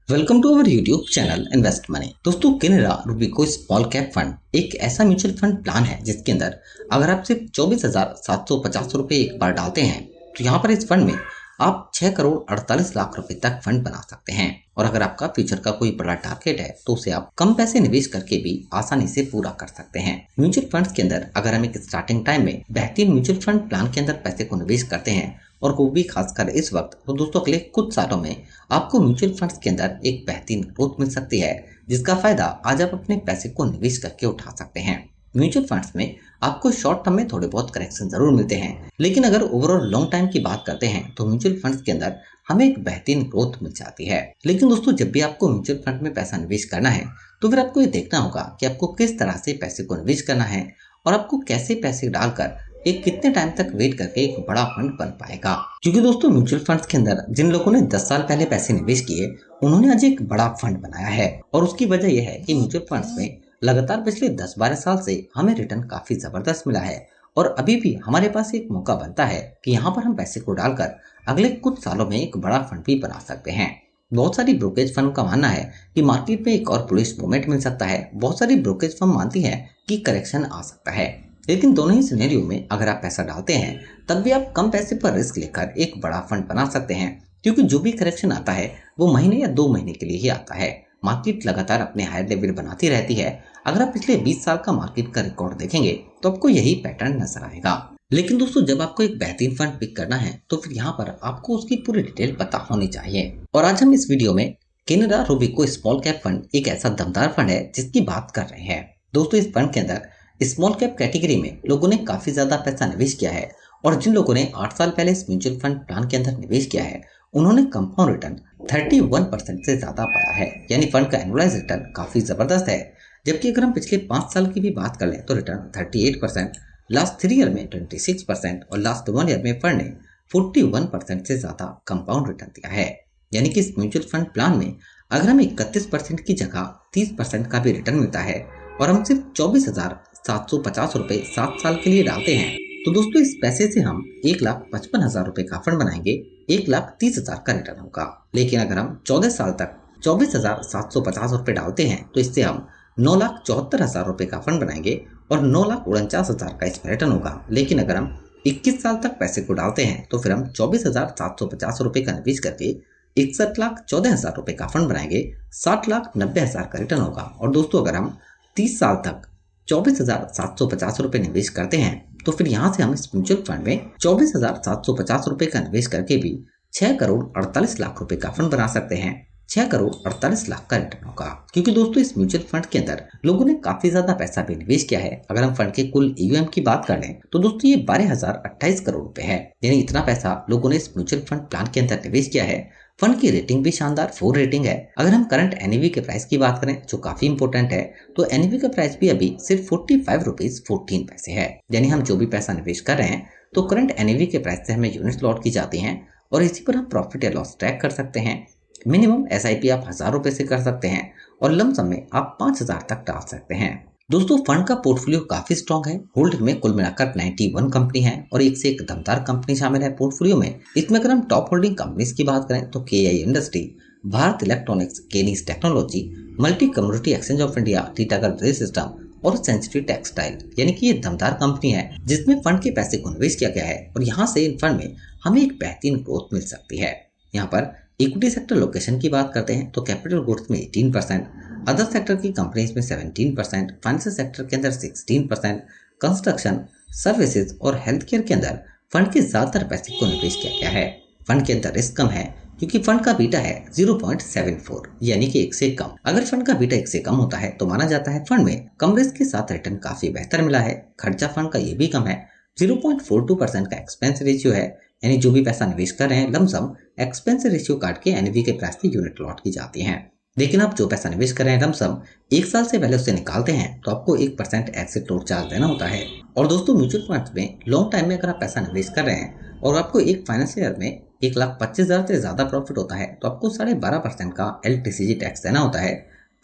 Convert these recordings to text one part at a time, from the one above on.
Welcome to our YouTube channel invest money. दोस्तों, Canara Robeco small cap fund एक ऐसा mutual fund plan है जिसके अंदर अगर आप सिर्फ 24,750 रुपये एक बार डालते हैं तो यहाँ पर इस फंड में आप 6 करोड़ 48 लाख रुपए तक फंड बना सकते हैं। और अगर आपका फ्यूचर का कोई बड़ा टारगेट है तो उसे आप कम पैसे निवेश करके भी आसानी से पूरा कर सकते हैं। म्यूचुअल फंड्स के अंदर अगर हम एक स्टार्टिंग टाइम में बेहतरीन म्यूचुअल फंड प्लान के अंदर पैसे को निवेश करते हैं और वो भी खासकर इस वक्त, तो दोस्तों अगले कुछ सालों में आपको म्यूचुअल फंड्स के अंदर एक बेहतरीन ग्रोथ मिल सकती है जिसका फायदा आज आप अपने पैसे को निवेश करके उठा सकते हैं। म्यूचुअल फंड्स में आपको शॉर्ट टर्म में थोड़े बहुत करेक्शन जरूर मिलते हैं, लेकिन अगर ओवरऑल लॉन्ग टाइम की बात करते हैं तो म्यूचुअल फंड्स के अंदर हमें एक बेहतरीन ग्रोथ मिल जाती है। लेकिन दोस्तों, जब भी आपको म्यूचुअल फंड में पैसा निवेश करना है तो फिर आपको ये देखना होगा कि आपको किस तरह से पैसे को निवेश करना है और आपको कैसे पैसे डालकर एक कितने टाइम तक वेट करके एक बड़ा फंड बन पाएगा। क्योंकि दोस्तों, म्यूचुअल फंड्स के अंदर जिन लोगों ने 10 साल पहले पैसे निवेश किए उन्होंने आज एक बड़ा फंड बनाया है। और उसकी वजह यह है कि म्यूचुअल फंड्स में लगातार पिछले 10-12 साल से हमें रिटर्न काफी जबरदस्त मिला है और अभी भी हमारे पास एक मौका बनता है कि यहाँ पर हम पैसे को डालकर अगले कुछ सालों में एक बड़ा फंड भी बना सकते हैं। बहुत सारी ब्रोकरेज फर्म का मानना है कि मार्केट में एक और बुलिश मूवमेंट मिल सकता है। बहुत सारी ब्रोकरेज फर्म मानती है कि करेक्शन आ सकता है। लेकिन दोनों ही सिनेरियो में अगर आप पैसा डालते हैं तब भी आप कम पैसे पर रिस्क लेकर एक बड़ा फंड बना सकते हैं, क्योंकि जो भी करेक्शन आता है वो महीने या 2 महीने के लिए ही आता है। मार्केट लगातार अपने हायर लेवल बनाती रहती है। अगर आप पिछले 20 साल का मार्केट का रिकॉर्ड देखेंगे तो आपको यही पैटर्न नजर आएगा। लेकिन दोस्तों, जब आपको एक बेहतरीन फंड पिक करना है तो फिर यहाँ पर आपको उसकी पूरी डिटेल पता होनी चाहिए। और आज हम इस वीडियो में Canara Robeco small cap fund एक ऐसा दमदार फंड है जिसकी बात कर रहे हैं। दोस्तों, इस फंड के अंदर स्मॉल कैप कैटेगरी में लोगों ने काफी ज्यादा पैसा निवेश किया है और जिन लोगों ने 8 साल पहले इस म्यूचुअल फंड प्लान के अंदर निवेश किया है उन्होंने कंपाउंड रिटर्न 31% से ज्यादा पाया है। यानी फंड का एनुअलाइज रिटर्न काफी जबरदस्त है। जबकि अगर हम पिछले 5 साल की भी बात कर लें तो रिटर्न 38%, लास्ट 3 ईयर में 26% और लास्ट 1 ईयर में फंड ने 41% से ज्यादा कंपाउंड रिटर्न दिया है। यानी कि इस म्यूचुअल फंड प्लान में अगर हमें 31% की जगह 30% का भी रिटर्न मिलता है और हम सिर्फ 24,750 रुपए 7 साल के लिए डालते हैं तो दोस्तों इस पैसे से हम 1,55,000 रुपए का फंड बनाएंगे। 1,30,000 का रिटर्न होगा। लेकिन अगर हम 14 साल तक 24,750 रुपए डालते हैं तो इससे हम 9,74,000 रुपए का फंड बनाएंगे और 9,49,000 का इसमें रिटर्न होगा। लेकिन अगर हम 21 साल तक पैसे को डालते हैं तो फिर हम 24,750 रुपए का निवेश करके 61,14,000 रुपए का फंड बनाएंगे। 60,90,000 का रिटर्न होगा। और दोस्तों, अगर हम 30 साल तक 24,750 रुपए निवेश करते हैं तो फिर यहाँ से हम इस म्यूचुअल फंड में 24,750 रुपए का निवेश करके भी 6 करोड़ 48 लाख रुपए का फंड बना सकते हैं। 6 करोड़ 48 लाख का रिटर्न होगा। क्योंकि दोस्तों, इस म्यूचुअल फंड के अंदर लोगों ने काफी ज्यादा पैसा भी निवेश किया है। अगर हम फंड के कुल AUM की बात कर लें तो दोस्तों ये 12,028 करोड़ रुपए है। यानी इतना पैसा लोगों ने इस म्यूचुअल फंड प्लान के अंदर निवेश किया है। फंड की रेटिंग भी शानदार 4 रेटिंग है। अगर हम करंट NAV के प्राइस की बात करें जो काफी इंपॉर्टेंट है तो NAV का प्राइस भी अभी सिर्फ 45 रुपीज 14 पैसे है। यानी हम जो भी पैसा निवेश कर रहे हैं तो करंट NAV के प्राइस से हमें यूनिट्स लॉट की जाती हैं और इसी पर हम प्रॉफिट या लॉस ट्रैक कर सकते हैं। मिनिमम SIP आप 1,000 रुपए से कर सकते हैं और लमसम में आप 5,000 तक डाल सकते हैं। दोस्तों, फंड का पोर्टफोलियो काफी स्ट्रॉन्ग है। होल्डिंग में कुल मिलाकर 91 कंपनी है और एक से एक दमदार कंपनी शामिल है पोर्टफोलियो में। इसमें अगर हम टॉप होल्डिंग कंपनीज की बात करें तो KI industry, Bharat electronics, Kaynes technology, multi community exchange of India, Titagarh rail system और सेंचुरी टेक्सटाइल। यानी कि ये दमदार कंपनी है जिसमें फंड के पैसे को निवेश किया गया है और यहाँ से इन फंड में हमें एक बेहतरीन ग्रोथ मिल सकती है। यहाँ पर इक्विटी सेक्टर लोकेशन की बात करते हैं तो कैपिटल गुड्स में 18%, अदर सेक्टर की कंपनीज में 17%, फाइनेंशियल सेक्टर के अंदर 16%, कंस्ट्रक्शन, सर्विसेज और हेल्थ केयर के अंदर फंड के ज्यादातर पैसे को निवेश किया गया है। फंड के अंदर रिस्क कम है क्योंकि फंड का बीटा है 0.74, यानी कि 1 से कम। अगर फंड का बीटा 1 से कम होता है तो माना जाता है फंड में कम रिस्क के साथ रिटर्न काफी बेहतर मिला है। खर्चा फंड का ये भी कम है। 0.42% का एक्सपेंस रेशियो है। यानी जो भी पैसा निवेश कर रहे हैं लमसम एक्सपेंस रेशियो काट के NAV के प्राइस से यूनिट लॉट की जाती है। लेकिन आप जो पैसा निवेश कर रहे हैं लमसम 1 साल से पहले उसे निकालते हैं तो आपको 1% एक्सिट लोड चार्ज देना होता है। और दोस्तों, म्यूचुअल फंड्स में लॉन्ग टाइम में अगर आप पैसा निवेश कर रहे हैं और आपको एक फाइनेंशियल ईयर में 1,25,000 से ज्यादा प्रॉफिट होता है तो आपको 12.5% का LTCG टैक्स देना होता है।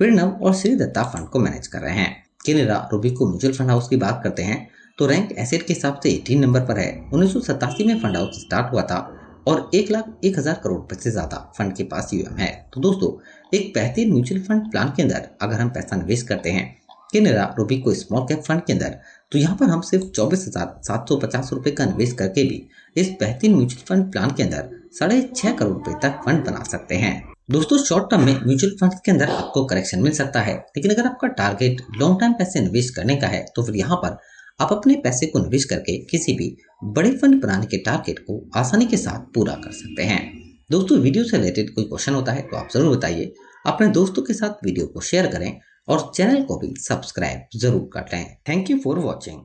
प्रीणम और श्री दत्ता फंड को मैनेज कर रहे हैं। केनरा रूबिको म्यूचुअल फंड हाउस की बात करते हैं तो रैंक एसेट के हिसाब से 18 नंबर पर है। 1987 में फंड हाउस स्टार्ट हुआ था। और 1,01,000 करोड़ रुपए से ज्यादा फंड के पास यूएम है। तो दोस्तों, एक बेहतरीन म्यूचुअल फंड प्लान के अंदर अगर हम पैसा निवेश करते हैं कैनेरा रूबिको स्मॉल कैप फंड के अंदर, तो यहाँ पर हम सिर्फ 24,750 रुपए का निवेश करके भी इस बेहतरीन म्यूचुअल फंड प्लान के अंदर 6.5 करोड़ रुपए तक फंड बना सकते हैं। दोस्तों, शॉर्ट टर्म में म्यूचुअल फंड के अंदर आपको करेक्शन मिल सकता है, लेकिन अगर आपका टारगेट लॉन्ग टर्म पैसे निवेश करने का है तो फिर यहाँ पर आप अपने पैसे को निवेश करके किसी भी बड़े फंड बनाने के टारगेट को आसानी के साथ पूरा कर सकते हैं। दोस्तों, वीडियो से रिलेटेड कोई क्वेश्चन होता है तो आप जरूर बताइए, अपने दोस्तों के साथ वीडियो को शेयर करें और चैनल को भी सब्सक्राइब जरूर कर लें। Thank you for watching.